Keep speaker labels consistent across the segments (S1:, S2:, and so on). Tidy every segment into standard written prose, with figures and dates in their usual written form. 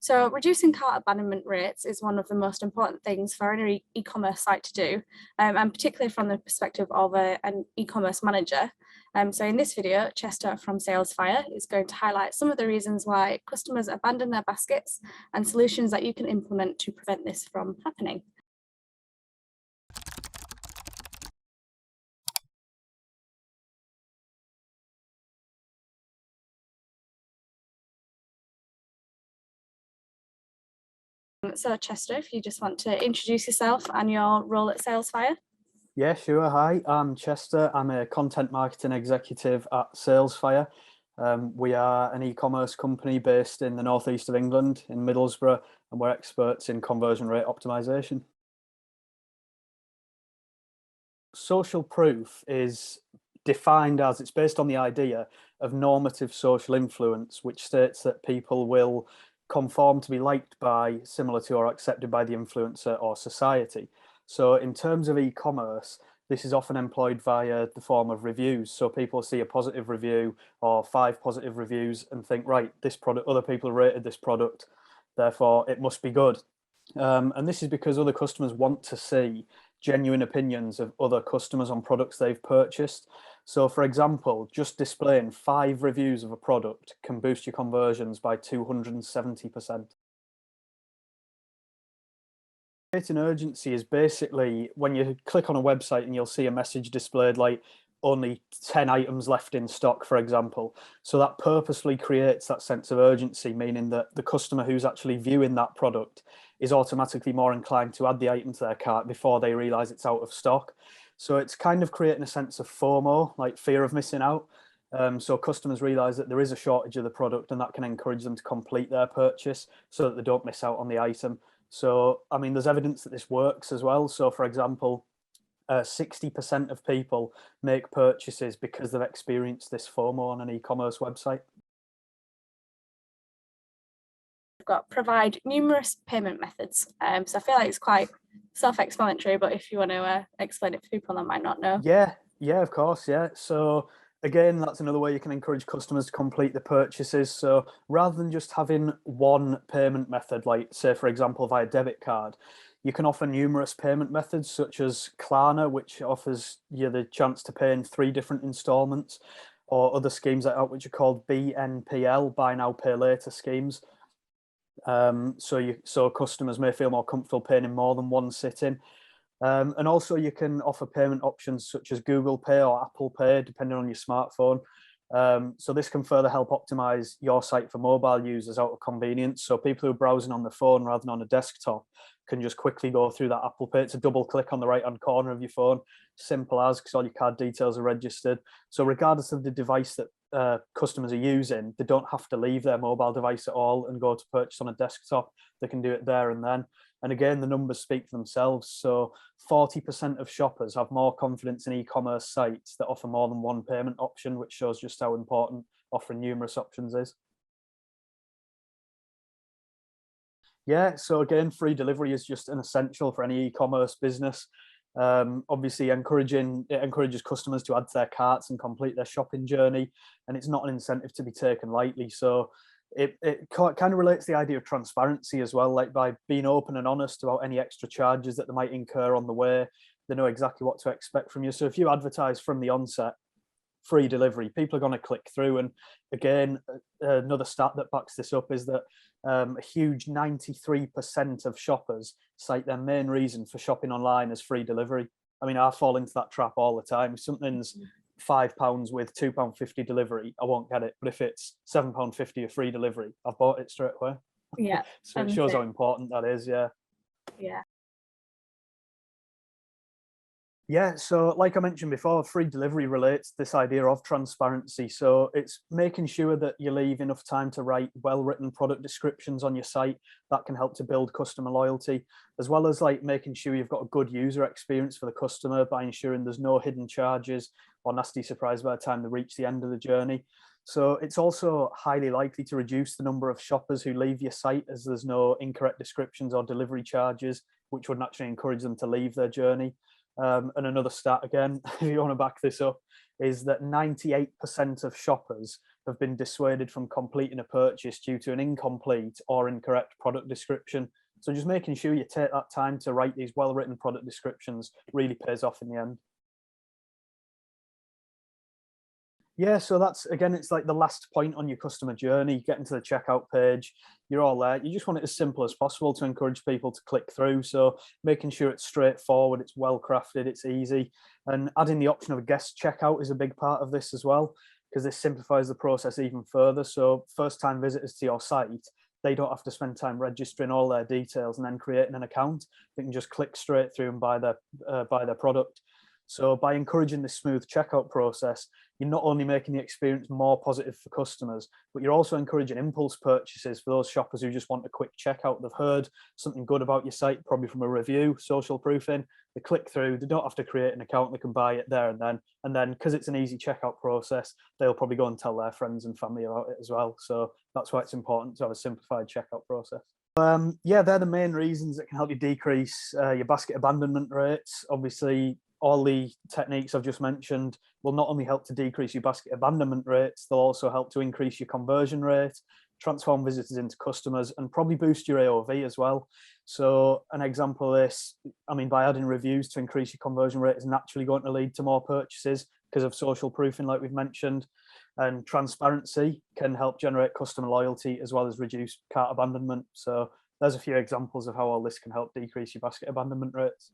S1: So reducing cart abandonment rates is one of the most important things for any e-commerce site to do, and particularly from the perspective of an e-commerce manager. So in this video, Chester from Salesfire is going to highlight some of the reasons why customers abandon their baskets and solutions that you can implement to prevent this from happening. So Chester, if you just want to introduce yourself and your role at Salesfire.
S2: Yeah, sure. Hi, I'm Chester. I'm a content marketing executive at Salesfire. We are an e-commerce company based in the northeast of England, in Middlesbrough, and we're experts in conversion rate optimization. Social proof is defined as it's based on the idea of normative social influence, which states that people will conform to be liked by, similar to, or accepted by the influencer or society. So in terms of e-commerce, this is often employed via the form of reviews. So people see a positive review or 5 positive reviews and think, right, this product, other people rated this product, therefore it must be good. And this is because other customers want to see genuine opinions of other customers on products they've purchased. So for example, just displaying 5 reviews of a product can boost your conversions by 270%. Creating urgency is basically when you click on a website and you'll see a message displayed like only 10 items left in stock, for example. So that purposely creates that sense of urgency, meaning that the customer who's actually viewing that product is automatically more inclined to add the item to their cart before they realize it's out of stock. So it's kind of creating a sense of FOMO, like fear of missing out. So customers realize that there is a shortage of the product, and that can encourage them to complete their purchase so that they don't miss out on the item. So, I mean, there's evidence that this works as well. So, for example, 60% of people make purchases because they've experienced this FOMO on an e-commerce website.
S1: We've got provide numerous payment methods. So I feel like it's quite self-explanatory, but if you want to explain it for people that might not know.
S2: Yeah, of course, yeah. So again, that's another way you can encourage customers to complete the purchases. So rather than just having one payment method, like say, for example, via debit card, you can offer numerous payment methods such as Klarna, which offers you the chance to pay in 3 different installments, or other schemes like that, which are called BNPL, buy now, pay later schemes. So customers may feel more comfortable paying in more than one sitting. And also you can offer payment options such as Google Pay or Apple Pay, depending on your smartphone. So this can further help optimize your site for mobile users out of convenience. So people who are browsing on the phone rather than on a desktop can just quickly go through that Apple Pay. It's a double click on the right-hand corner of your phone. Simple as, because all your card details are registered. So regardless of the device that customers are using, they don't have to leave their mobile device at all and go to purchase on a desktop. They can do it there and then. And again, the numbers speak for themselves. So 40% of shoppers have more confidence in e-commerce sites that offer more than one payment option, which shows just how important offering numerous options is. Yeah, so again, free delivery is just an essential for any e-commerce business. Obviously, it encourages customers to add to their carts and complete their shopping journey, and it's not an incentive to be taken lightly. So it kind of relates to the idea of transparency as well, like by being open and honest about any extra charges that they might incur on the way. They know exactly what to expect from you. So if you advertise from the onset free delivery, people are going to click through. And again, another stat that backs this up is that a huge 93% of shoppers cite their main reason for shopping online as free delivery. I mean, I fall into that trap all the time. If something's £5 with £2.50 delivery, I won't get it. But if it's £7.50 of free delivery, I've bought it straight away.
S1: Yeah.
S2: So it shows how important that is. Yeah.
S1: Yeah.
S2: Yeah, so like I mentioned before, free delivery relates to this idea of transparency. So it's making sure that you leave enough time to write well-written product descriptions on your site. That can help to build customer loyalty, as well as like making sure you've got a good user experience for the customer by ensuring there's no hidden charges or nasty surprise by the time they reach the end of the journey. So it's also highly likely to reduce the number of shoppers who leave your site, as there's no incorrect descriptions or delivery charges, which would naturally encourage them to leave their journey. And another stat, again, if you want to back this up, is that 98% of shoppers have been dissuaded from completing a purchase due to an incomplete or incorrect product description. So just making sure you take that time to write these well-written product descriptions really pays off in the end. Yeah, so that's, again, it's like the last point on your customer journey, getting to the checkout page, you're all there. You just want it as simple as possible to encourage people to click through. So making sure it's straightforward, it's well crafted, it's easy. And adding the option of a guest checkout is a big part of this as well, because this simplifies the process even further. So first time visitors to your site, they don't have to spend time registering all their details and then creating an account. They can just click straight through and buy their product. So by encouraging this smooth checkout process, you're not only making the experience more positive for customers, but you're also encouraging impulse purchases for those shoppers who just want a quick checkout. They've heard something good about your site, probably from a review, social proofing. They click through, they don't have to create an account, they can buy it there and then. And then because it's an easy checkout process, they'll probably go and tell their friends and family about it as well. So that's why it's important to have a simplified checkout process. Yeah, they're the main reasons that can help you decrease your basket abandonment rates. Obviously, all the techniques I've just mentioned will not only help to decrease your basket abandonment rates, they'll also help to increase your conversion rate, transform visitors into customers, and probably boost your AOV as well. So an example of this, I mean, by adding reviews to increase your conversion rate is naturally going to lead to more purchases because of social proofing, like we've mentioned. And transparency can help generate customer loyalty as well as reduce cart abandonment. So there's a few examples of how all this can help decrease your basket abandonment rates.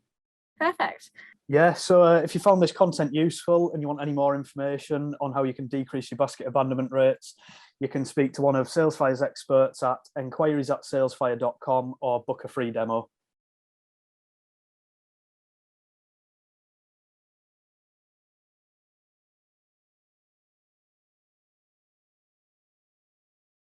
S1: Perfect.
S2: Yeah, so if you found this content useful and you want any more information on how you can decrease your basket abandonment rates, you can speak to one of Salesfire's experts at enquiries@salesfire.com or book a free demo.